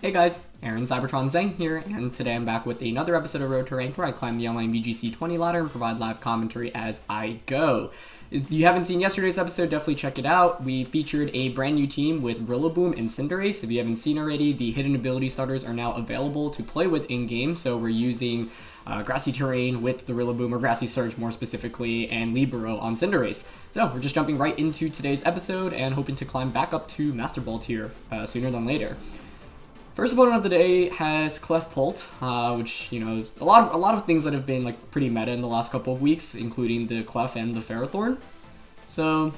Hey guys, Aaron Cybertron Zeng here, and today I'm back with another episode of Road to Rank where I climb the online VGC 20 ladder and provide live commentary as I go. If you haven't seen yesterday's episode, definitely check it out. We featured a brand new team with Rillaboom and Cinderace. If you haven't seen already, the hidden ability starters are now available to play with in-game, so we're using Grassy Terrain with the Rillaboom, or Grassy Surge more specifically, and Libero on Cinderace. So we're just jumping right into today's episode and hoping to climb back up to Master Ball tier sooner than later. First opponent of the day has Clefpult, which, you know, a lot of things that have been like pretty meta in the last couple of weeks, including the Clef and the Ferrothorn. So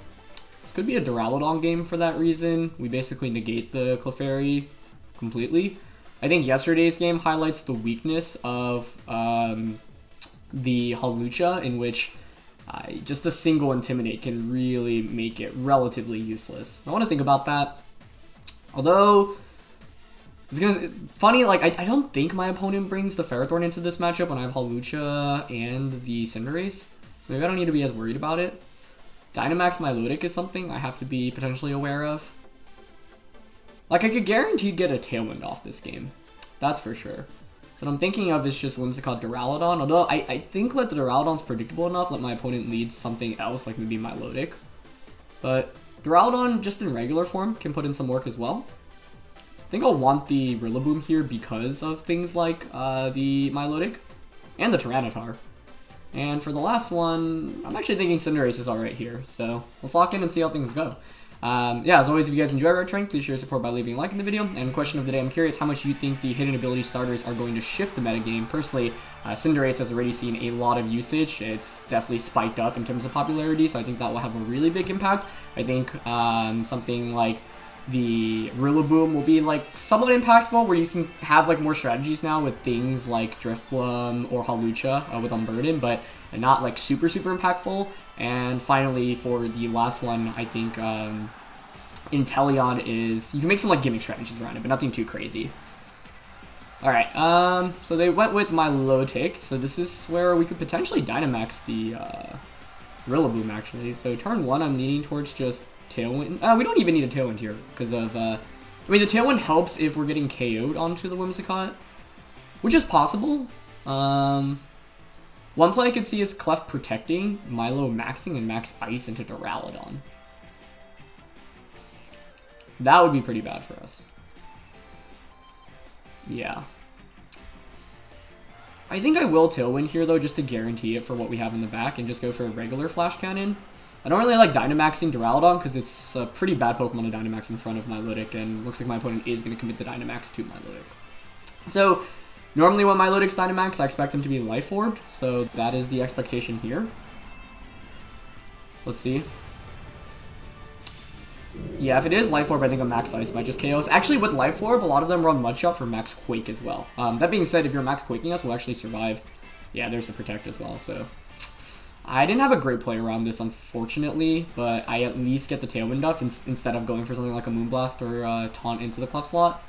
this could be a Duraludon game for that reason. We basically negate the Clefairy completely. I think yesterday's game highlights the weakness of the Hawlucha, in which just a single Intimidate can really make it relatively useless. I want to think about that. Although funny, like, I don't think my opponent brings the Ferrothorn into this matchup when I have Hawlucha and the Cinderace, so maybe I don't need to be as worried about it. Dynamax Milotic is something I have to be potentially aware of. Like, I could guaranteed get a Tailwind off this game, that's for sure. So what I'm thinking of is just Whimsicott Duraludon, although I think that the Duraludon's predictable enough that my opponent leads something else, like maybe Milotic. But Duraludon, just in regular form, can put in some work as well. I think I'll want the Rillaboom here because of things like the Milotic and the Tyranitar. And for the last one, I'm actually thinking Cinderace is alright here. So let's lock in and see how things go. Yeah, as always, if you guys enjoy Road to Rank, please share your support by leaving a like in the video. And question of the day, I'm curious how much you think the hidden ability starters are going to shift the metagame. Personally, Cinderace has already seen a lot of usage. It's definitely spiked up in terms of popularity, so I think that will have a really big impact. I think something like the Rillaboom will be like somewhat impactful, where you can have like more strategies now with things like Drifblim or Hawlucha with Unburden, but not like super impactful. And finally, for the last one, I think Inteleon is, you can make some like gimmick strategies around it, but nothing too crazy. Alright, so they went with Milotic, so this is where we could potentially Dynamax the Rillaboom actually. So turn one, I'm leaning towards just Tailwind. We don't even need a Tailwind here because of, I mean, the Tailwind helps if we're getting KO'd onto the Whimsicott, which is possible. One play I could see is Clef protecting, Milo maxing, and Max Ice into Duraludon. That would be pretty bad for us. Yeah. I think I will Tailwind here, though, just to guarantee it for what we have in the back, and just go for a regular Flash Cannon. I don't really like Dynamaxing Duraludon because it's a pretty bad Pokemon to Dynamax in front of Milotic, and looks like my opponent is going to commit the Dynamax to Milotic. So, normally when Milotic's Dynamax, I expect them to be Life Orbed, so that is the expectation here. Let's see. Yeah, if it is Life Orb, I think a Max Ice might just KO us. Actually, with Life Orb, a lot of them run Mudshot for Max Quake as well. That being said, if you're Max Quaking us, we'll actually survive. Yeah, there's the Protect as well, so I didn't have a great play around this, unfortunately, but I at least get the Tailwind up instead of going for something like a Moonblast or Taunt into the Clef slot.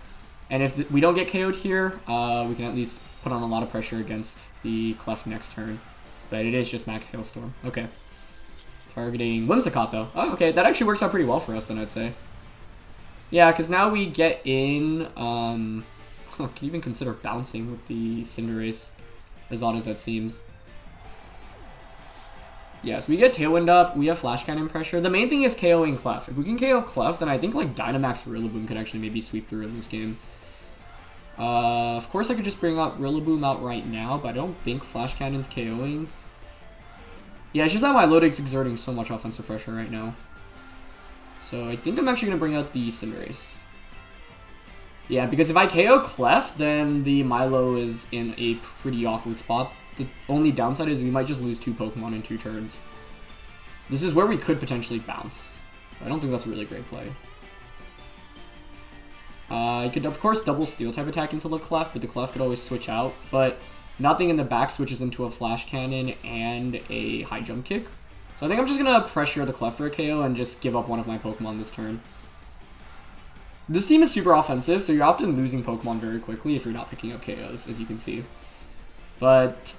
And if we don't get KO'd here, we can at least put on a lot of pressure against the Clef next turn. But it is just Max Hailstorm. Okay. Targeting Whimsicott, though. Oh, okay, that actually works out pretty well for us, then, I'd say. Yeah, because now we get in, can even consider bouncing with the Cinderace, as odd as that seems. Yeah, so we get Tailwind up, we have Flash Cannon pressure. The main thing is KOing Clef. If we can KO Clef, then I think like Dynamax Rillaboom could actually maybe sweep through in this game. Of course I could just bring up Rillaboom out right now, but I don't think Flash Cannon's KOing. Yeah, it's just that Milotic's exerting so much offensive pressure right now. So I think I'm actually going to bring out the Cinderace. Yeah, because if I KO Clef, then the Milo is in a pretty awkward spot. The only downside is we might just lose 2 Pokemon in 2 turns. This is where we could potentially bounce. I don't think that's a really great play. I could, of course, double Steel-type attack into the Clef, but the Clef could always switch out. But nothing in the back switches into a Flash Cannon and a High Jump Kick. So I think I'm just going to pressure the Clef for a KO and just give up one of my Pokemon this turn. This team is super offensive, so you're often losing Pokemon very quickly if you're not picking up KOs, as you can see. But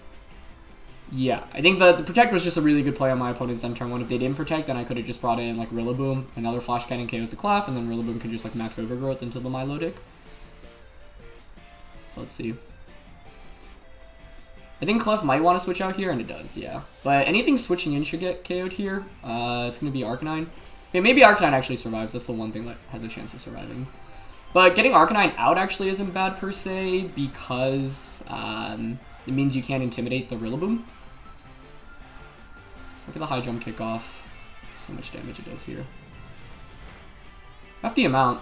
yeah, I think the Protect was just a really good play on my opponent's end turn one. If they didn't Protect, then I could have just brought in like Rillaboom, another Flash Cannon KOs the Clef, and then Rillaboom could just like max Overgrowth into the Milotic. So let's see. I think Clef might want to switch out here, and it does, yeah. But anything switching in should get KO'd here. It's going to be Arcanine. Okay, maybe Arcanine actually survives. That's the one thing that has a chance of surviving. But getting Arcanine out actually isn't bad per se, because it means you can't intimidate the Rillaboom. So look at the high jump kickoff. So much damage it does here. Hefty amount.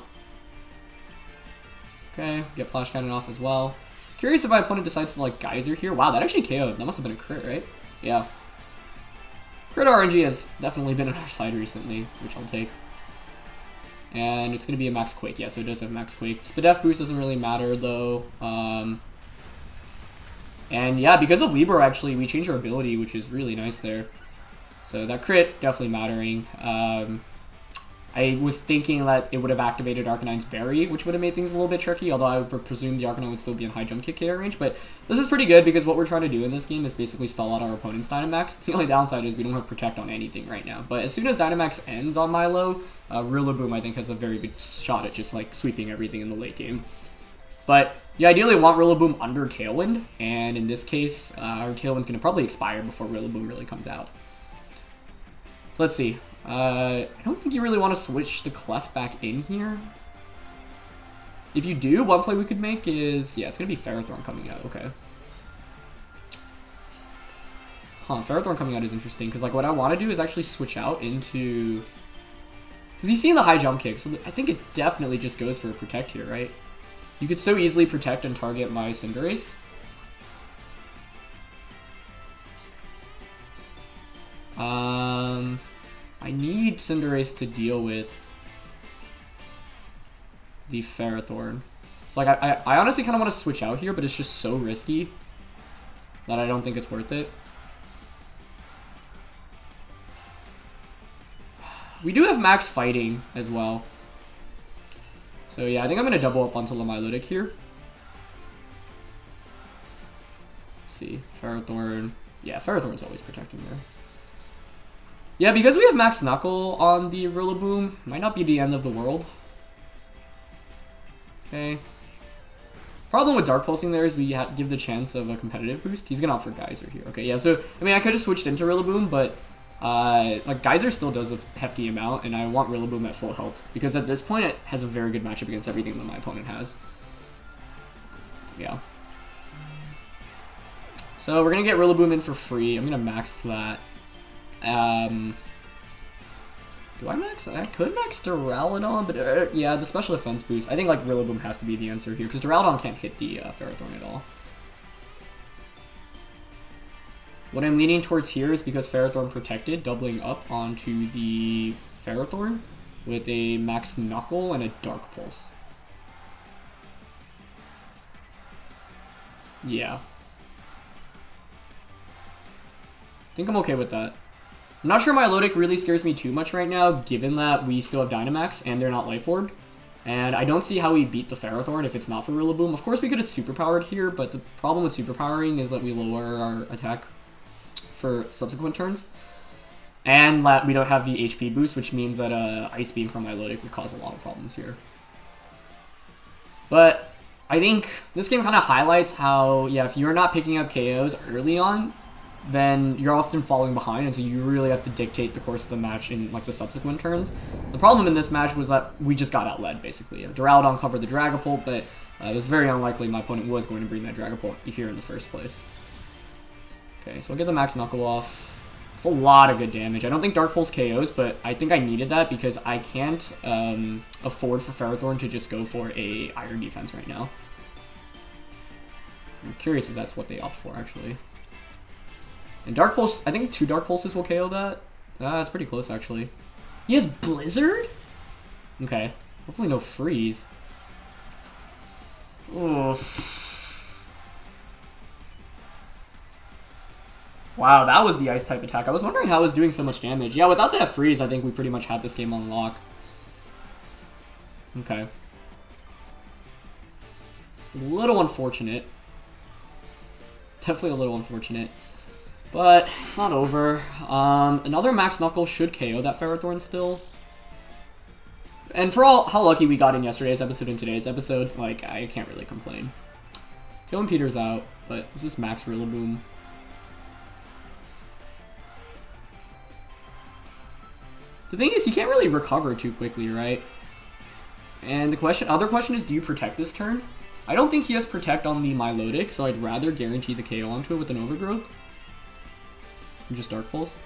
Okay, get Flash Cannon off as well. Curious if my opponent decides to like Geyser here. Wow, that actually KO'd. That must have been a crit, right? Yeah. Crit RNG has definitely been on our side recently, which I'll take. And it's going to be a Max Quake. Yeah, so it does have Max Quake. Spadef boost doesn't really matter, though. And yeah, because of Libero, actually, we change our ability, which is really nice there. So that crit, definitely mattering. I was thinking that it would have activated Arcanine's Berry, which would have made things a little bit tricky, although I would presume the Arcanine would still be in high jump kick KO range. But this is pretty good because what we're trying to do in this game is basically stall out our opponent's Dynamax. The only downside is we don't have Protect on anything right now. But as soon as Dynamax ends on Milo, Rillaboom, I think, has a very good shot at just like sweeping everything in the late game. But you ideally want Rillaboom under Tailwind, and in this case, our Tailwind's going to probably expire before Rillaboom really comes out. So let's see. I don't think you really want to switch the Clef back in here. If you do, one play we could make is... Yeah, it's going to be Ferrothorn coming out. Okay. Huh, Ferrothorn coming out is interesting, because like what I want to do is actually switch out into... Because he's seeing the high jump kick, so I think it definitely just goes for a Protect here, right? You could so easily Protect and target my Cinderace. I need Cinderace to deal with the Ferrothorn. So like I honestly kind of want to switch out here, but it's just so risky that I don't think it's worth it. We do have max fighting as well. So yeah, I think I'm going to double up onto Milotic here. Let's see. Ferrothorn. Yeah, Ferrothorn's always protecting there. Yeah, because we have Max Knuckle on the Rillaboom, might not be the end of the world. Okay. Problem with Dark Pulsing there is we give the chance of a competitive boost. He's gonna opt for Geyser here. Okay, yeah, so, I mean, I could have switched into Rillaboom, but, like, Geyser still does a hefty amount, and I want Rillaboom at full health, because at this point, it has a very good matchup against everything that my opponent has. Yeah. So, we're gonna get Rillaboom in for free. I'm gonna max that. Do I max? I could max Duraludon, but yeah, the special defense boost. I think like Rillaboom has to be the answer here because Duraludon can't hit the Ferrothorn at all. What I'm leaning towards here is because Ferrothorn protected, doubling up onto the Ferrothorn with a Max Knuckle and a Dark Pulse. Yeah. I think I'm okay with that. I'm not sure Milotic really scares me too much right now, given that we still have Dynamax and they're not Life Orb. And I don't see how we beat the Ferrothorn if it's not for Rillaboom. Of course, we could have Superpowered here, but the problem with Superpowering is that we lower our attack for subsequent turns. And that we don't have the HP boost, which means that Ice Beam from Milotic would cause a lot of problems here. But I think this game kind of highlights how, yeah, if you're not picking up KOs early on, then you're often falling behind, and so you really have to dictate the course of the match in like the subsequent turns. The problem in this match was that we just got outled, basically. Duraludon covered the Dragapult, but it was very unlikely my opponent was going to bring that Dragapult here in the first place. Okay, so I'll get the Max Knuckle off. It's a lot of good damage. I don't think Dark Pulse KOs, but I think I needed that because I can't afford for Ferrothorn to just go for a Iron Defense right now. I'm curious if that's what they opt for, actually. And Dark Pulse, I think 2 Dark Pulses will KO that. That's pretty close, actually. He has Blizzard? Okay. Hopefully no Freeze. Oof. Wow, that was the Ice-type attack. I was wondering how it was doing so much damage. Yeah, without that Freeze, I think we pretty much had this game on lock. Okay. It's a little unfortunate. Definitely a little unfortunate. But it's not over. Another Max Knuckle should KO that Ferrothorn still. And for all how lucky we got in yesterday's episode and today's episode, like, I can't really complain. Killing Peter's out, but this is max Rillaboom. The thing is, he can't really recover too quickly, right? And the other question is, do you protect this turn? I don't think he has Protect on the Milotic, so I'd rather guarantee the KO onto it with an Overgrowth. And just Dark Pulse.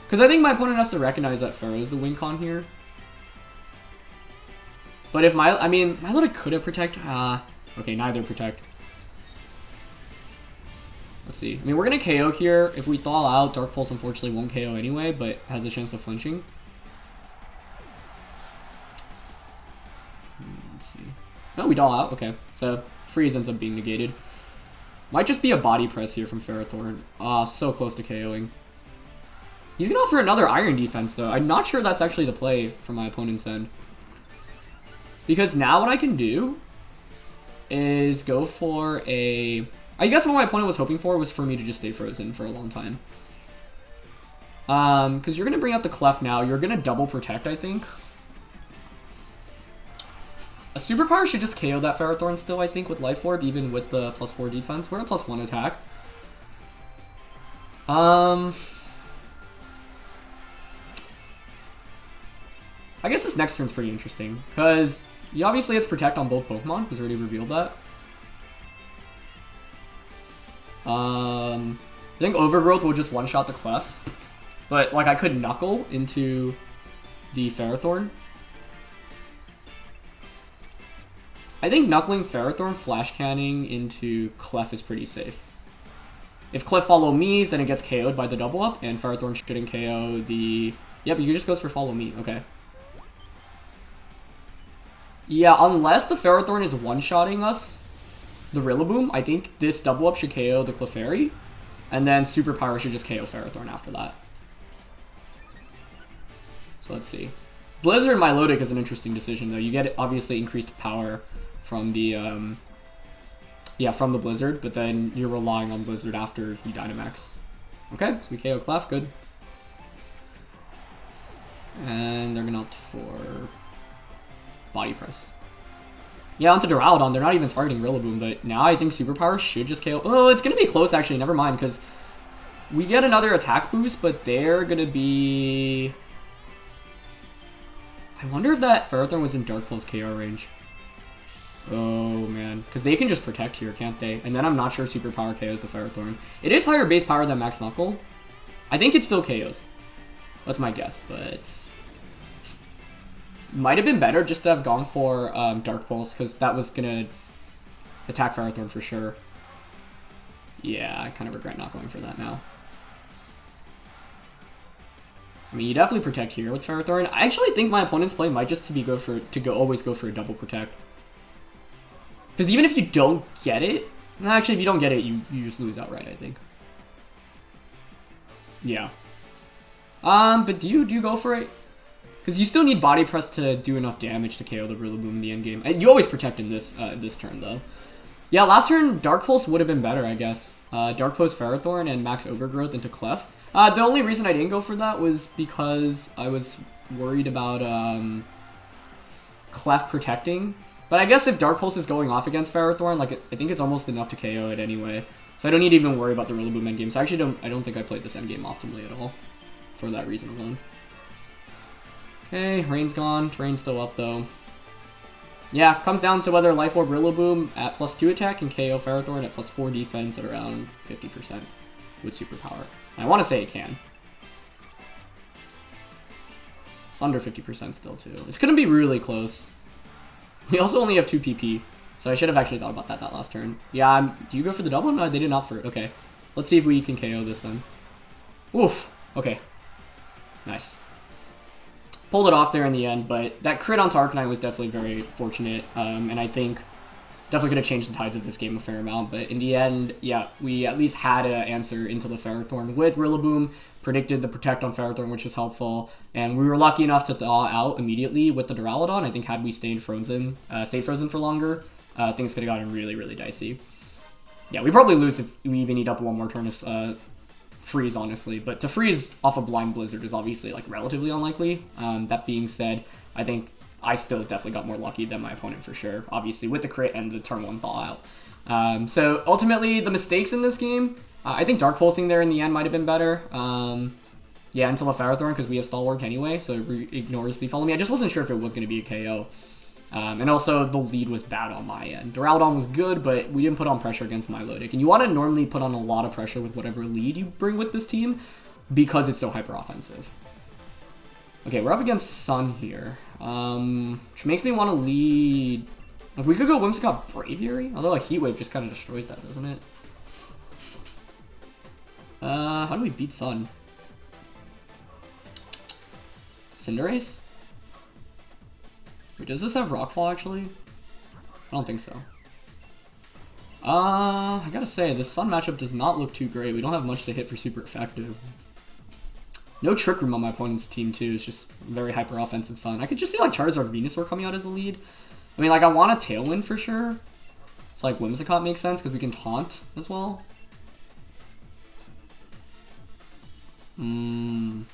Because I think my opponent has to recognize that Pharaoh's the win con here. But if Milotic could have Protect. Okay, neither Protect. Let's see. I mean, we're going to KO here. If we thaw out, Dark Pulse unfortunately won't KO anyway, but has a chance of flinching. Let's see. No, we thaw out. Okay. So, Freeze ends up being negated. Might just be a Body Press here from Ferrothorn. So close to KOing. He's going to offer another Iron Defense, though. I'm not sure that's actually the play from my opponent's end. Because now what I can do is go for a... I guess what my opponent was hoping for was for me to just stay frozen for a long time. Because you're going to bring out the Clef now. You're going to double Protect, I think. A Superpower should just KO that Ferrothorn still, I think, with Life Orb, even with the +4 defense. We're at +1 attack. I guess this next turn's pretty interesting, because he obviously has Protect on both Pokemon. He's already revealed that. I think Overgrowth will just one-shot the Clef. But, like, I could Knuckle into the Ferrothorn. I think Knuckling Ferrothorn, Flash Canning into Clef is pretty safe. If Clef follow me's, then it gets KO'd by the double up, and Ferrothorn shouldn't KO the... Yep, he just goes for follow me. Okay. Yeah, unless the Ferrothorn is one-shotting us, the Rillaboom, I think this double up should KO the Clefairy, and then Superpower should just KO Ferrothorn after that. So let's see. Blizzard Milotic is an interesting decision, though. You get, obviously, increased power from the, from the Blizzard, but then you're relying on Blizzard after he Dynamax. Okay, so we KO Clef, good. And they're gonna opt for Body Press. Yeah, onto Duraludon. They're not even targeting Rillaboom, but now I think Superpower should just KO. Oh, it's gonna be close, actually. Never mind, because we get another attack boost, but they're gonna be... I wonder if that Ferrothorn was in Dark Pulse KO range. Oh, man. Because they can just Protect here, can't they? And then I'm not sure Superpower KOs the Ferrothorn. It is higher base power than Max Knuckle. I think it still KOs. That's my guess, but... Might have been better just to have gone for Dark Pulse, because that was going to attack Ferrothorn for sure. Yeah, I kind of regret not going for that now. I mean, you definitely Protect here with Ferrothorn. I actually think my opponent's play might just be always go for a double Protect. Because even if you don't get it, actually if you don't get it, you just lose outright, I think. Yeah. But do you go for it? Because you still need Body Press to do enough damage to KO the Rillaboom in the endgame. And you always Protect in this this turn, though. Yeah, last turn, Dark Pulse would have been better, I guess. Dark Pulse Ferrothorn and Max Overgrowth into Clef. The only reason I didn't go for that was because I was worried about Clef protecting. But I guess if Dark Pulse is going off against Ferrothorn, like I think it's almost enough to KO it anyway. So I don't need to even worry about the Rillaboom endgame. So I actually don't think I played this endgame optimally at all. For that reason alone. Okay, Rain's gone. Terrain's still up though. Yeah, comes down to whether Life Orb Rillaboom at +2 attack can KO Ferrothorn at +4 defense at around 50% with Superpower. And I want to say it can. It's under 50% still too. It's going to be really close. We also only have 2 PP, so I should have actually thought about that last turn. Yeah, do you go for the double? No, they didn't opt for it. Okay. Let's see if we can KO this then. Oof. Okay. Nice. Pulled it off there in the end, but that crit onto Arcanine was definitely very fortunate, and I think definitely could have changed the tides of this game a fair amount, but in the end, yeah, we at least had an answer into the Ferrothorn with Rillaboom, predicted the Protect on Ferrothorn, which was helpful, and we were lucky enough to thaw out immediately with the Duraludon. I think had we stayed frozen for longer, things could have gotten really, really dicey. Yeah, we probably lose if we even eat up one more turn of freeze, honestly, but to freeze off a Blind Blizzard is obviously like relatively unlikely. That being said, I think I still definitely got more lucky than my opponent for sure, obviously with the crit and the turn 1 thaw out. So ultimately, the mistakes in this game, I think Dark Pulsing there in the end might have been better. Yeah, until a Ferrothorn, because we have Stalwart anyway, so it ignores the Follow Me. I just wasn't sure if it was going to be a KO. And also, the lead was bad on my end. Duraludon was good, but we didn't put on pressure against Milotic. And you want to normally put on a lot of pressure with whatever lead you bring with this team, because it's so hyper-offensive. Okay, we're up against Sun here, which makes me want to lead... Like, we could go Whimsicott Braviary, although a Heat Wave just kind of destroys that, doesn't it? How do we beat Sun? Cinderace? Wait, does this have Rockfall, actually? I don't think so. I gotta say, this Sun matchup does not look too great. We don't have much to hit for super effective. No Trick Room on my opponent's team, too. It's just very hyper-offensive Sun. I could just see, like, Charizard Venusaur coming out as a lead. I mean, like, I want a Tailwind for sure. So, like, Whimsicott makes sense, because we can Taunt as well. I'm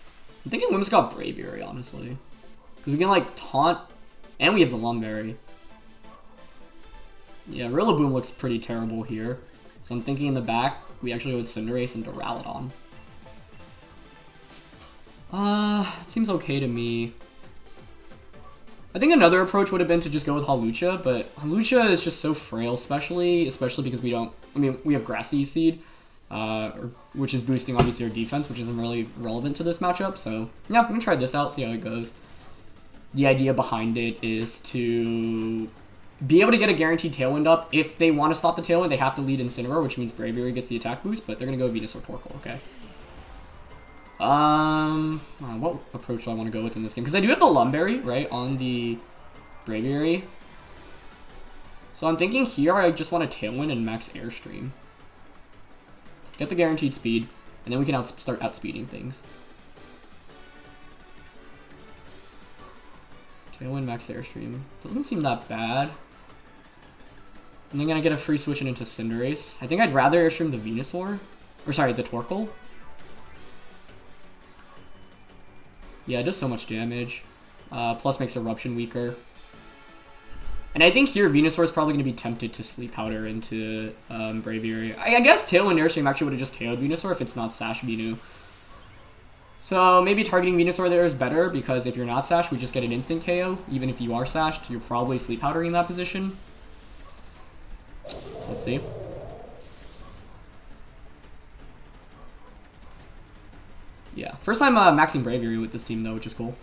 thinking Whimsicott Braviary, honestly. Because we can, like, Taunt, and we have the Lumberry. Yeah, Rillaboom looks pretty terrible here. So I'm thinking in the back, we actually go with Cinderace and Duraludon. It seems okay to me. I think another approach would have been to just go with Hawlucha, but Hawlucha is just so frail, especially because we don't... I mean, we have Grassy Seed, which is boosting, obviously, our defense, which isn't really relevant to this matchup. So, yeah, I'm going to try this out, see how it goes. The idea behind it is to be able to get a guaranteed Tailwind up. If they want to stop the Tailwind, they have to lead Incineroar, which means Braviary gets the attack boost, but they're going to go Venusaur Torkoal, okay? What approach do I want to go with in this game? Because I do have the Lumberry, right, on the Braviary. So I'm thinking here I just want to Tailwind and max Airstream. Get the guaranteed speed, and then we can start outspeeding things. Tailwind, max Airstream. Doesn't seem that bad. And then gonna get a free switching into Cinderace. I think I'd rather Airstream the Venusaur. Or sorry, the Torkoal. Yeah, it does so much damage. Plus makes Eruption weaker. And I think here Venusaur is probably going to be tempted to Sleep Powder into Braviary. I guess Tailwind Airstream actually would have just KO'd Venusaur if it's not Sash Venu. So maybe targeting Venusaur there is better, because if you're not Sash, we just get an instant KO. Even if you are Sashed, you're probably Sleep Powdering that position. Let's see. Yeah, first time maxing Braviary with this team though, which is cool.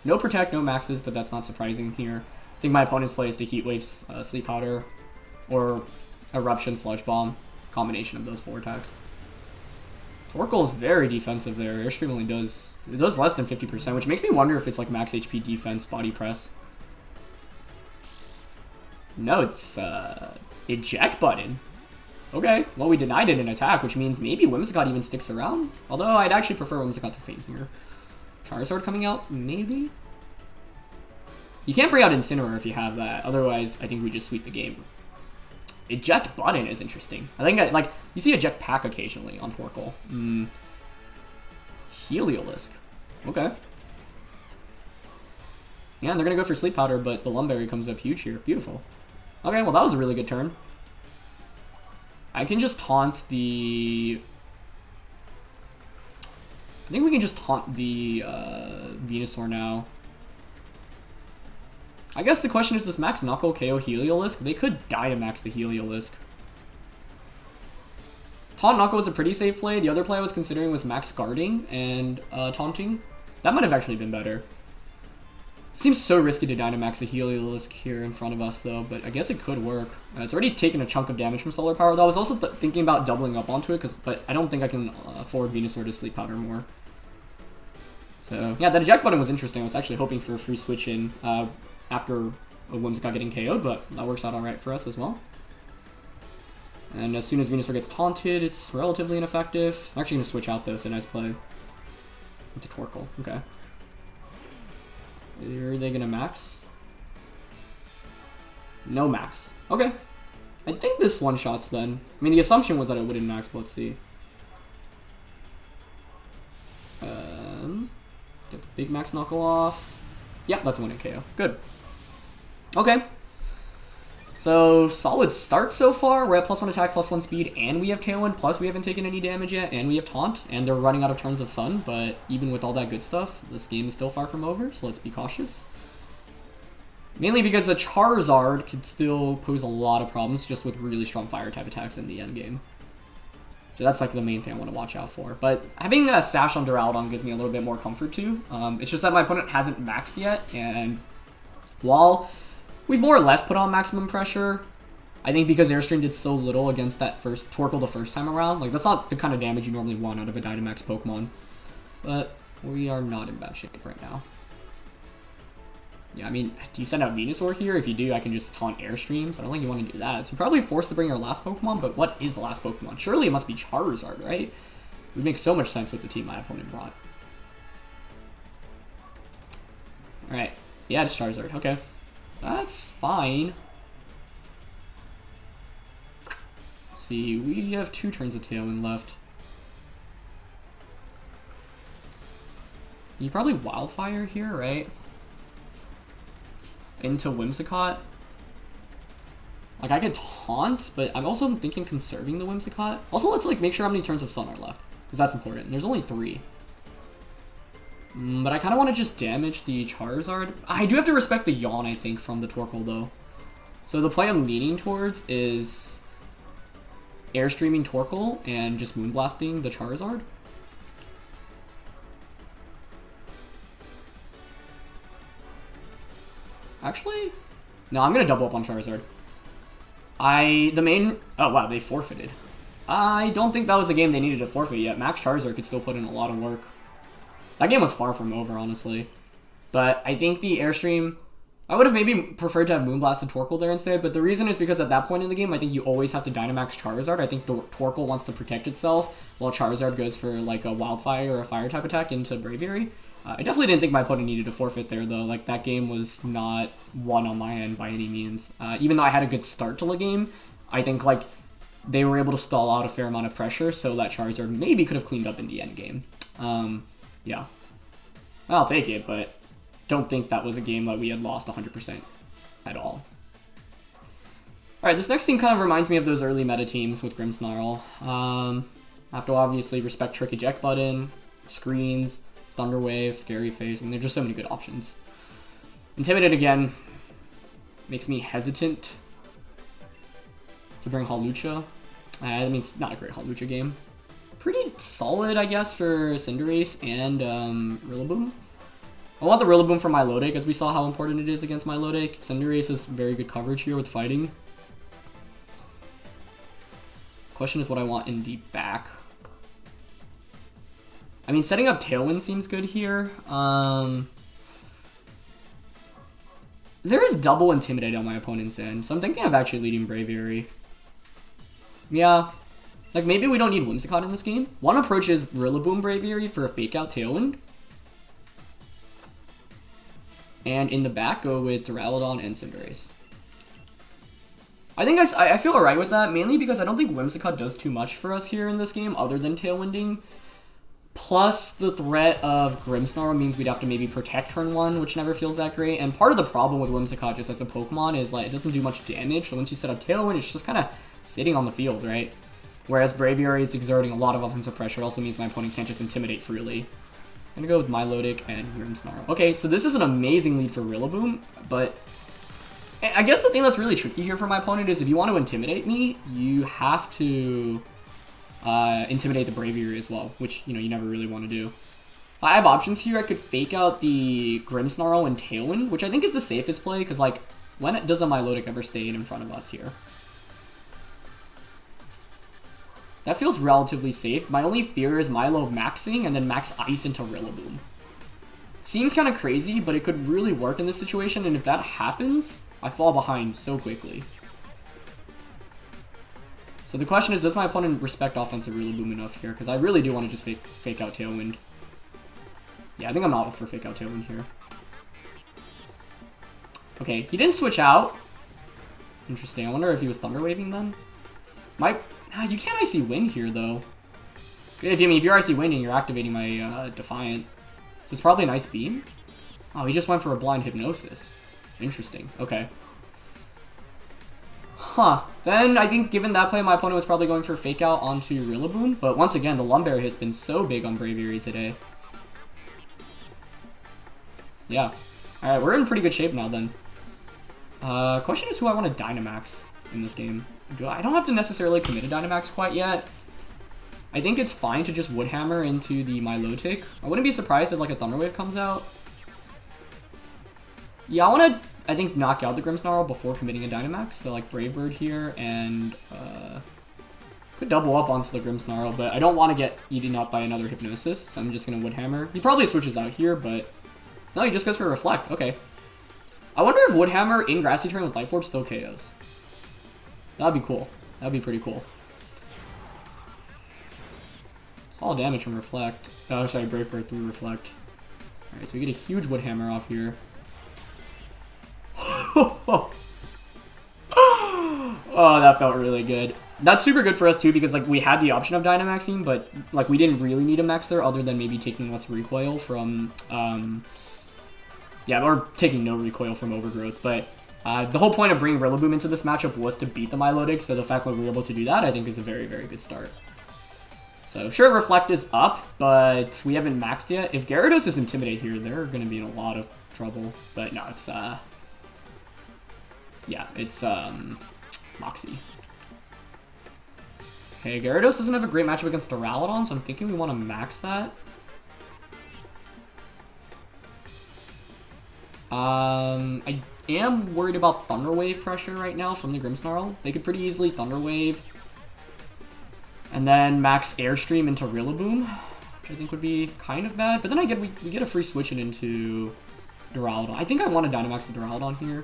No Protect, no Maxes, but that's not surprising here. I think my opponent's play is to Heat Wave, Sleep Powder, or Eruption, Sludge Bomb. Combination of those 4 attacks. Torkoal is very defensive there. Airstream only does... It does less than 50%, which makes me wonder if it's like max HP defense, body press. No, it's eject button. Okay, well we denied it an attack, which means maybe Whimsicott even sticks around. Although I'd actually prefer Whimsicott to faint here. Charizard coming out, maybe? You can't bring out Incineroar if you have that. Otherwise, I think we just sweep the game. Eject button is interesting. I think, like, you see eject pack occasionally on Torkoal. Heliolisk. Okay. Yeah, and they're going to go for Sleep Powder, but the Lumberry comes up huge here. Beautiful. Okay, well, that was a really good turn. I can just taunt the... I think we can just taunt the Venusaur now. I guess the question is, does Max Knuckle KO Heliolisk? They could Dynamax the Heliolisk. Taunt Knuckle was a pretty safe play. The other play I was considering was Max Guarding and Taunting. That might have actually been better. It seems so risky to Dynamax a Heliolisk here in front of us, though, but I guess it could work. It's already taken a chunk of damage from Solar Power, though. I was also thinking about doubling up onto it, but I don't think I can afford Venusaur to Sleep Powder more. So, yeah, that eject button was interesting. I was actually hoping for a free switch in after a Whimsicott getting KO'd, but that works out alright for us as well. And as soon as Venusaur gets taunted, it's relatively ineffective. I'm actually going to switch out, though, so nice play. Into Torkoal, okay. Are they going to max? No max. Okay. I think this one-shots then. I mean, the assumption was that it wouldn't max, but let's see. Get the big max knuckle off. Yep, that's a 1-hit KO. Good. Okay. So, solid start so far. We're at +1 attack, +1 speed, and we have Tailwind, plus we haven't taken any damage yet, and we have Taunt, and they're running out of turns of Sun, but even with all that good stuff, this game is still far from over, so let's be cautious. Mainly because the Charizard could still pose a lot of problems just with really strong Fire-type attacks in the endgame. So that's like the main thing I want to watch out for. But having a Sash on Duraludon gives me a little bit more comfort too. It's just that my opponent hasn't maxed yet, and while we've more or less put on maximum pressure, I think because Airstream did so little against that first Torkoal the first time around, like that's not the kind of damage you normally want out of a Dynamax Pokemon. But we are not in bad shape right now. Yeah, I mean, do you send out Venusaur here? If you do, I can just taunt Airstream, so I don't think you want to do that. So you're probably forced to bring our last Pokemon, but what is the last Pokemon? Surely it must be Charizard, right? It would make so much sense with the team my opponent brought. Alright, yeah, it's Charizard, okay. That's fine. Let's see, we have 2 turns of Tailwind left. You probably Wildfire here, right? Into Whimsicott. Like, I could Taunt, but I'm also thinking conserving the Whimsicott. Also, let's, like, make sure how many turns of Sun are left, because that's important. There's only 3. But I kind of want to just damage the Charizard. I do have to respect the Yawn, I think, from the Torkoal, though. So the play I'm leaning towards is Airstreaming Torkoal and just Moonblasting the Charizard. Actually, no, I'm going to double up on Charizard. Oh wow, they forfeited. I don't think that was a game they needed to forfeit yet. Max Charizard could still put in a lot of work. That game was far from over, honestly. But I think the Airstream, I would have maybe preferred to have Moonblasted Torkoal there instead, but the reason is because at that point in the game, I think you always have to Dynamax Charizard. I think Torkoal wants to protect itself, while Charizard goes for like a Wildfire or a Fire-type attack into Braviary. I definitely didn't think my opponent needed to forfeit there, though. Like, that game was not won on my end by any means. Even though I had a good start to the game, I think, like, they were able to stall out a fair amount of pressure, so that Charizard maybe could have cleaned up in the end game. Yeah. I'll take it, but don't think that was a game that we had lost 100% at all. Alright, this next thing kind of reminds me of those early meta teams with Grimmsnarl. I have to obviously respect Trick Eject Button, Screens, Thunder Wave, Scary Face. I mean, there's just so many good options. Intimidate again makes me hesitant to bring Hawlucha. I mean, it's not a great Hawlucha game. Pretty solid, I guess, for Cinderace and Rillaboom. I want the Rillaboom for Milotic, as we saw how important it is against Milotic. Cinderace has very good coverage here with fighting. Question is what I want in the back. I mean, setting up Tailwind seems good here. There is double Intimidate on my opponent's end, so I'm thinking of actually leading Braviary. Yeah. Like, maybe we don't need Whimsicott in this game. One approach is Rillaboom Braviary for a Fake Out Tailwind. And in the back, go with Duraludon and Cinderace. I think I feel alright with that, mainly because I don't think Whimsicott does too much for us here in this game, other than Tailwinding. Plus, the threat of Grimmsnarl means we'd have to maybe protect turn 1, which never feels that great. And part of the problem with Whimsicott just as a Pokemon is, like, it doesn't do much damage. So once you set up Tailwind, it's just kind of sitting on the field, right? Whereas Braviary is exerting a lot of offensive pressure. It also means my opponent can't just Intimidate freely. I'm going to go with Milotic and Grimmsnarl. Okay, so this is an amazing lead for Rillaboom, but I guess the thing that's really tricky here for my opponent is if you want to Intimidate me, you have to Intimidate the Braviary as well, which, you know, you never really want to do. I have options here. I could Fake out the Grimmsnarl and Tailwind, which I think is the safest play, because, like, when does a Milotic ever stay in front of us here? That feels relatively safe. My only fear is Milo maxing and then max Ice into Rillaboom. Seems kind of crazy, but it could really work in this situation, and if that happens, I fall behind so quickly. So the question is, does my opponent respect offensive Rillaboom enough here? Because I really do want to just fake out Tailwind. Yeah, I think I'm not up for Fake Out Tailwind here. Okay, he didn't switch out. Interesting. I wonder if he was Thunder Waving then? You can't Icy Wind here, though. If you're Icy Winding, you're activating my Defiant. So it's probably an Ice Beam. Oh, he just went for a Blind Hypnosis. Interesting. Okay. Huh. Then I think given that play, my opponent was probably going for Fake Out onto Rillaboom. But once again, the Lumberry has been so big on Braviary today. Yeah. Alright, we're in pretty good shape now then. Question is who I want to Dynamax in this game. I don't have to necessarily commit a Dynamax quite yet. I think it's fine to just Wood Hammer into the Milotic. I wouldn't be surprised if like a Thunder Wave comes out. Yeah, I want to, I think, knock out the Grimmsnarl before committing a Dynamax. So like Brave Bird here and could double up onto the Grimmsnarl, but I don't want to get eaten up by another Hypnosis. So I'm just going to Wood Hammer. He probably switches out here, but no, he just goes for Reflect. Okay. I wonder if Wood Hammer in Grassy turn with Life Orb still KOs. That'd be cool. That'd be pretty cool. Solid damage from Reflect. Oh, sorry, Brave Bird through Reflect. Alright, so we get a huge Wood Hammer off here. Oh, that felt really good. That's super good for us too because like we had the option of Dynamaxing, but like we didn't really need a max there other than maybe taking less recoil from yeah, or taking no recoil from Overgrowth. But the whole point of bringing Rillaboom into this matchup was to beat the Milotic, so the fact that we were able to do that I think is a very, very good start. So sure, Reflect is up, but we haven't maxed yet. If Gyarados is Intimidate here, they're going to be in a lot of trouble. But no, it's yeah, it's Moxie. Okay, Gyarados doesn't have a great matchup against Duraludon, so I'm thinking we want to max that. I am worried about Thunder Wave pressure right now from the Grimmsnarl. They could pretty easily Thunder Wave. And then max Airstream into Rillaboom, which I think would be kind of bad. But then we get a free switch it into Duraludon. I think I want to Dynamax the Duraludon here.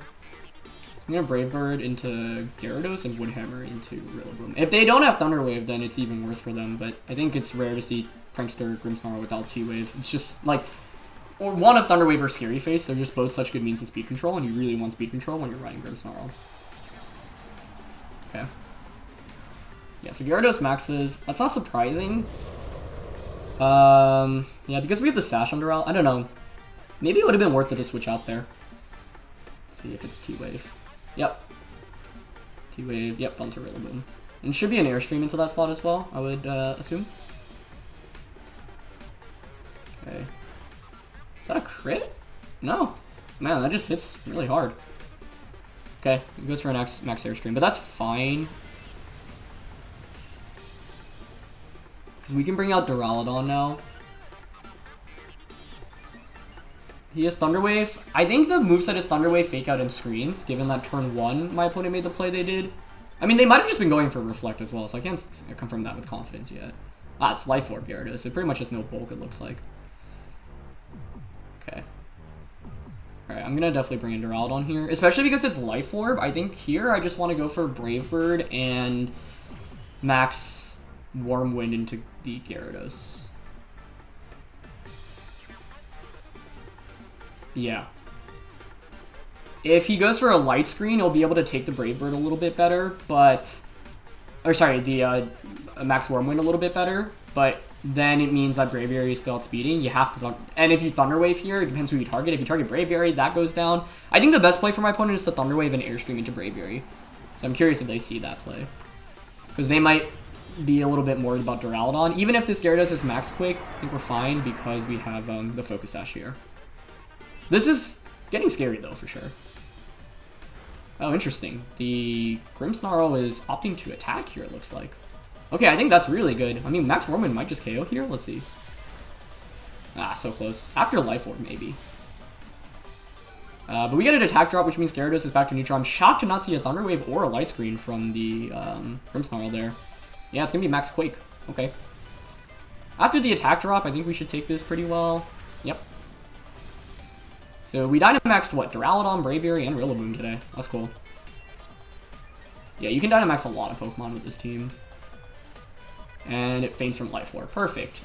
I'm going to Brave Bird into Gyarados and Wood Hammer into Rillaboom. If they don't have Thunder Wave, then it's even worse for them. But I think it's rare to see Prankster Grimmsnarl without T-Wave. It's just like, or one of Thunder Wave or Scary Face. They're just both such good means of speed control, and you really want speed control when you're running Grimmsnarl. Okay. Yeah, so Gyarados maxes. That's not surprising. Yeah, because we have the Sash on Duraludon. I don't know. Maybe it would have been worth it to switch out there. Let's see if it's T-Wave. Yep. T-Wave. Yep, onto Rillaboom. And should be an Airstream into that slot as well, I would assume. Okay. Is that a crit? No. Man, that just hits really hard. Okay, it goes for an max Airstream, but that's fine. Because we can bring out Duraludon now. He has Thunder Wave. I think the moveset is Thunder Wave, Fake Out, and Screens, given that turn 1 my opponent made the play they did. I mean, they might have just been going for Reflect as well, so I can't confirm that with confidence yet. Ah, it's Life Orb Gyarados, so pretty much just no bulk, it looks like. Okay. Alright, I'm gonna definitely bring in Duraludon here, especially because it's Life Orb. I think here I just want to go for Brave Bird and max Warm Wind into the Gyarados. Yeah. If he goes for a Light Screen, he'll be able to take the Brave Bird a little bit better, but... Or sorry, the Max Warm Wind a little bit better, but then it means that Braviary is still outspeeding. You have to... And if you Thunder Wave here, it depends who you target. If you target Braviary, that goes down. I think the best play for my opponent is to Thunder Wave and Airstream into Braviary. So I'm curious if they see that play. Because they might be a little bit more about Duraludon. Even if this Gyarados is Max Quake, I think we're fine because we have the Focus Sash here. This is getting scary, though, for sure. Oh, interesting. The Grimmsnarl is opting to attack here, it looks like. Okay, I think that's really good. I mean, Max Warman might just KO here. Let's see. Ah, so close. After Life Orb, maybe. But we get an attack drop, which means Gyarados is back to neutral. I'm shocked to not see a Thunder Wave or a Light Screen from the Grimmsnarl there. Yeah, it's going to be Max Quake. Okay. After the attack drop, I think we should take this pretty well. Yep. So we Dynamaxed, what, Duraludon, Braviary, and Rillaboom today. That's cool. Yeah, you can Dynamax a lot of Pokemon with this team. And it faints from Life Orb. Perfect.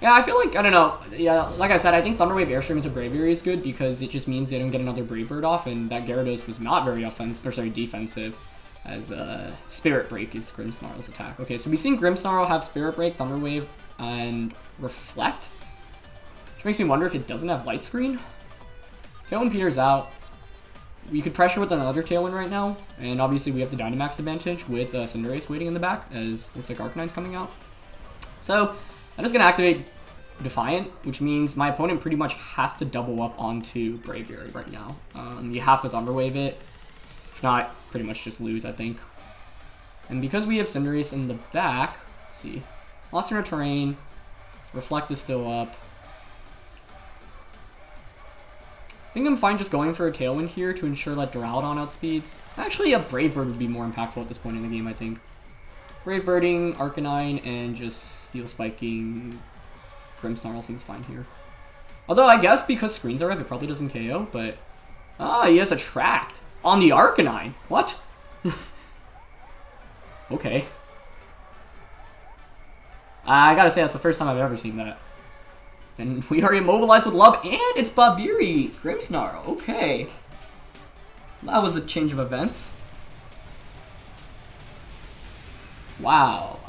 Yeah, I feel like, I don't know. Yeah, like I said, I think Thunder Wave Airstream into Braviary is good because it just means they don't get another Brave Bird off, and that Gyarados was not very defensive, as Spirit Break is Grimmsnarl's attack. Okay, so we've seen Grimmsnarl have Spirit Break, Thunder Wave, and Reflect. Which makes me wonder if it doesn't have Light Screen. Tailwind Peter's out. we could pressure with another Tailwind right now, and obviously we have the Dynamax advantage with Cinderace waiting in the back, as looks like Arcanine's coming out. So I'm just going to activate Defiant, which means my opponent pretty much has to double up onto Braviary right now. You have to Thunder Wave it. If not, pretty much just lose, I think. And because we have Cinderace in the back, let's see. Lost in our terrain. Reflect is still up. I think I'm fine just going for a Tailwind here to ensure that Duraludon outspeeds. Actually, a Brave Bird would be more impactful at this point in the game, I think. Brave Birding, Arcanine, and just Steel Spiking Grimmsnarl seems fine here. Although, I guess because screens are up, it probably doesn't KO, but... Ah, he has Attract on the Arcanine. What? Okay. I gotta say, that's the first time I've ever seen that. And we are immobilized with love, and it's Babiri Grimmsnarl. Okay. That was a change of events. Wow.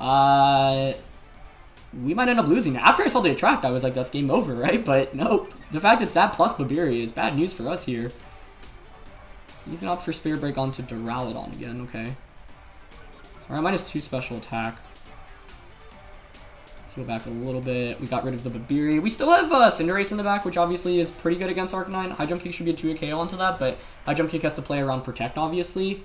We might end up losing. After I saw the Attract, I was like, that's game over, right? But nope. The fact it's that plus Babiri is bad news for us here. He's gonna opt for Spirit Break onto Duraludon again, okay. Alright, -2 special attack. Heal back a little bit. We got rid of the Babiri. We still have Cinderace in the back, which obviously is pretty good against Arcanine. High Jump Kick should be a 2 KO onto that, but High Jump Kick has to play around Protect, obviously.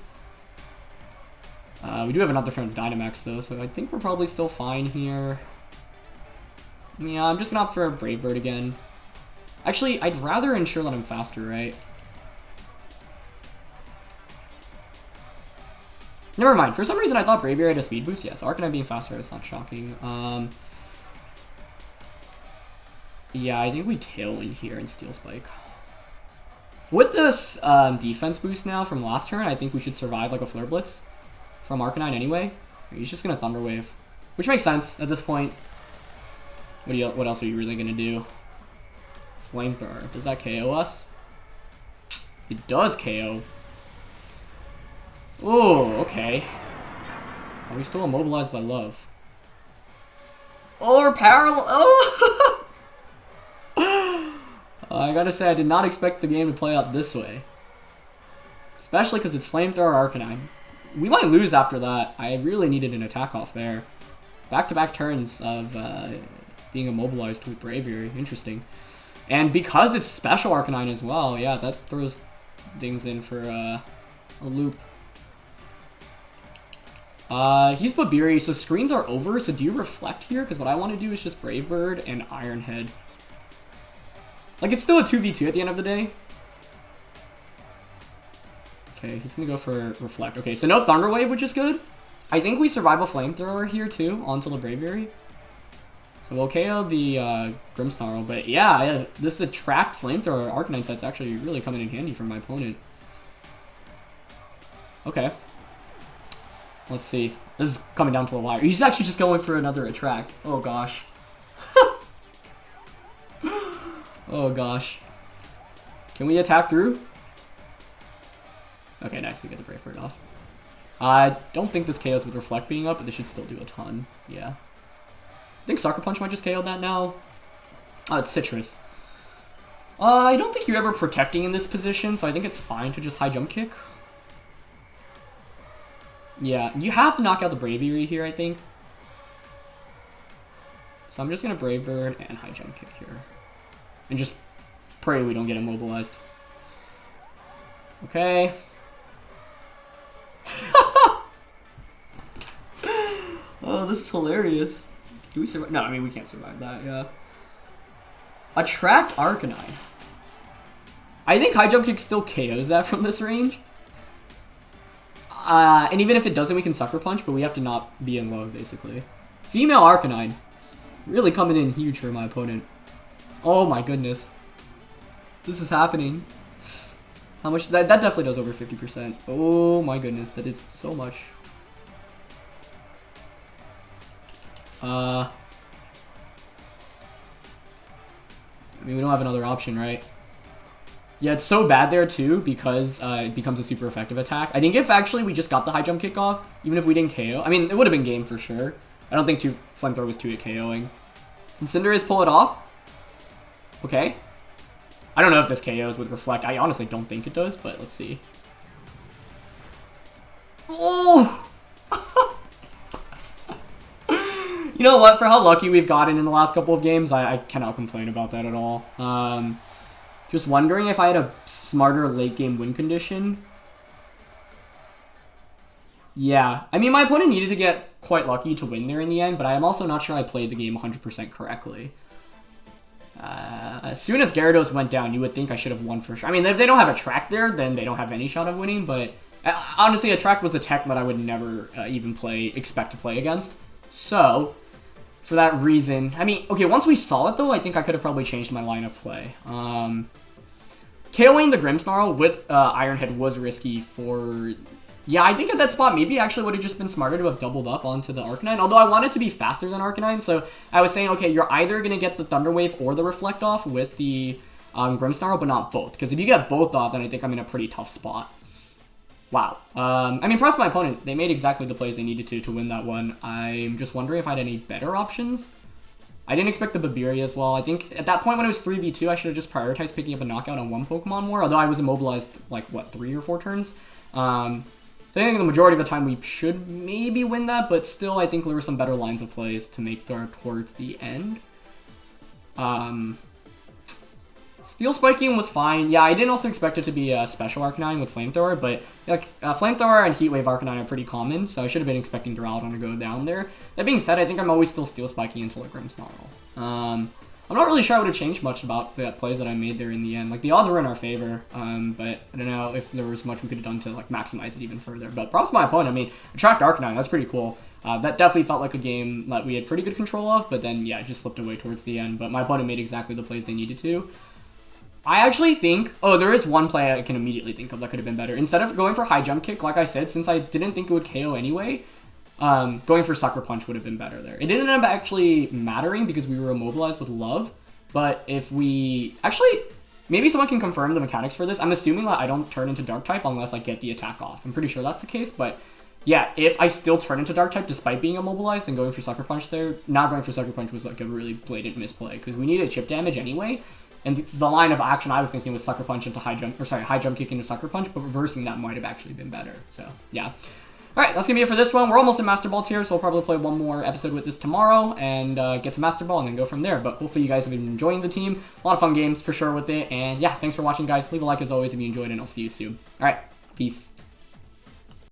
We do have another turn of Dynamax, though, so I think we're probably still fine here. Yeah, I'm just gonna opt for a Brave Bird again. Actually, I'd rather ensure that I'm faster, right? Never mind. For some reason, I thought Braviary had a speed boost. Yes, Arcanine being faster is not shocking. Yeah, I think we Tailwind here and Steel Spike. With this defense boost now from last turn, I think we should survive like a Flare Blitz from Arcanine anyway. He's just gonna Thunder Wave, which makes sense at this point. What else are you really gonna do? Flamethrower. Does that KO us? It does KO. Oh, okay. Are we still immobilized by love? Or parallel? Oh! I gotta say, I did not expect the game to play out this way. Especially because it's Flamethrower Arcanine. We might lose after that. I really needed an attack off there. Back-to-back turns of being immobilized with Braviary. Interesting. And because it's special Arcanine as well, yeah, that throws things in for a loop. He's Babiri, so screens are over, so do you Reflect here? Because what I want to do is just Brave Bird and Iron Head. Like, it's still a 2v2 at the end of the day. Okay, he's gonna go for Reflect. Okay, so no Thunder Wave, which is good. I think we survive a Flamethrower here, too, onto the Braviary. So we'll KO the Grimmsnarl, but yeah, this Attract Flamethrower Arcanine set's actually really coming in handy for my opponent. Okay. Let's see. This is coming down to the wire. He's actually just going for another Attract. Oh, gosh. Oh, gosh. Can we attack through? Okay, nice. We get the Brave Bird off. I don't think this KOs with Reflect being up, but this should still do a ton. Yeah. I think Sucker Punch might just KO that now. Oh, it's Citrus. I don't think you're ever protecting in this position, so I think it's fine to just High Jump Kick. Yeah, you have to knock out the Braviary here, I think. So I'm just going to Brave Bird and High Jump Kick here. And just pray we don't get immobilized. Okay. Oh, this is hilarious. Do we survive? No, I mean, we can't survive that, yeah. Attract Arcanine. I think High Jump Kick still KOs that from this range. And even if it doesn't, we can Sucker Punch, but we have to not be in love, basically. Female Arcanine. Really coming in huge for my opponent. Oh my goodness. This is happening. How much? That definitely does over 50%. Oh my goodness, that is so much. I mean, we don't have another option, right? Yeah, it's so bad there too because it becomes a super effective attack. I think if actually we just got the High Jump Kick off, even if we didn't KO, I mean, it would have been game for sure. I don't think Flamethrower was 2 at KOing. Can Cinderace pull it off? Okay. I don't know if this KOs with Reflect. I honestly don't think it does, but let's see. Oh! You know what? For how lucky we've gotten in the last couple of games, I cannot complain about that at all. Just wondering if I had a smarter late game win condition. Yeah, I mean, my opponent needed to get quite lucky to win there in the end, but I am also not sure I played the game 100% correctly. As soon as Gyarados went down, you would think I should have won for sure. I mean, if they don't have a track there, then they don't have any shot of winning, but honestly, a track was a tech that I would never even expect to play against. So, for that reason, I mean, okay, once we saw it though, I think I could have probably changed my line of play. KOing the Grimmsnarl with Iron Head was risky for... Yeah, I think at that spot, maybe actually would have just been smarter to have doubled up onto the Arcanine, although I wanted to be faster than Arcanine, so I was saying, okay, you're either going to get the Thunder Wave or the Reflect off with the Grimmsnarl, but not both, because if you get both off, then I think I'm in a pretty tough spot. Wow. I mean, press my opponent. They made exactly the plays they needed to win that one. I'm just wondering if I had any better options. I didn't expect the Babiri as well. I think at that point when it was 3v2, I should have just prioritized picking up a knockout on one Pokemon more, although I was immobilized, like, what, 3 or 4 turns? So I think the majority of the time we should maybe win that, but still I think there were some better lines of plays to make towards the end. Steel Spiking was fine. Yeah, I didn't also expect it to be a special Arcanine with Flamethrower, but like Flamethrower and Heat Wave Arcanine are pretty common, so I should have been expecting Duraludon to go down there. That being said, I think I'm always still Steel Spiking until a Grimmsnarl. I'm not really sure I would have changed much about the plays that I made there in the end. Like, the odds were in our favor, but I don't know if there was much we could have done to, like, maximize it even further. But props to my opponent. I mean, attract Arcanine, that's pretty cool. That definitely felt like a game that we had pretty good control of, but then, yeah, it just slipped away towards the end. But my opponent made exactly the plays they needed to. I actually think... Oh, there is one play I can immediately think of that could have been better. Instead of going for High Jump Kick, like I said, since I didn't think it would KO anyway... going for Sucker Punch would have been better there. It didn't end up actually mattering because we were immobilized with Love, but if we... Actually, maybe someone can confirm the mechanics for this. I'm assuming that I don't turn into Dark-type unless I get the attack off. I'm pretty sure that's the case, but yeah, if I still turn into Dark-type despite being immobilized and going for Sucker Punch there, not going for Sucker Punch was like a really blatant misplay because we needed chip damage anyway, and the line of action I was thinking was Sucker Punch into High Jump Kick into Sucker Punch, but reversing that might have actually been better, so yeah. Alright, that's going to be it for this one. We're almost in Master Ball tier, so we'll probably play one more episode with this tomorrow and get to Master Ball and then go from there. But hopefully you guys have been enjoying the team. A lot of fun games for sure with it. And yeah, thanks for watching, guys. Leave a like as always if you enjoyed, and I'll see you soon. Alright, peace.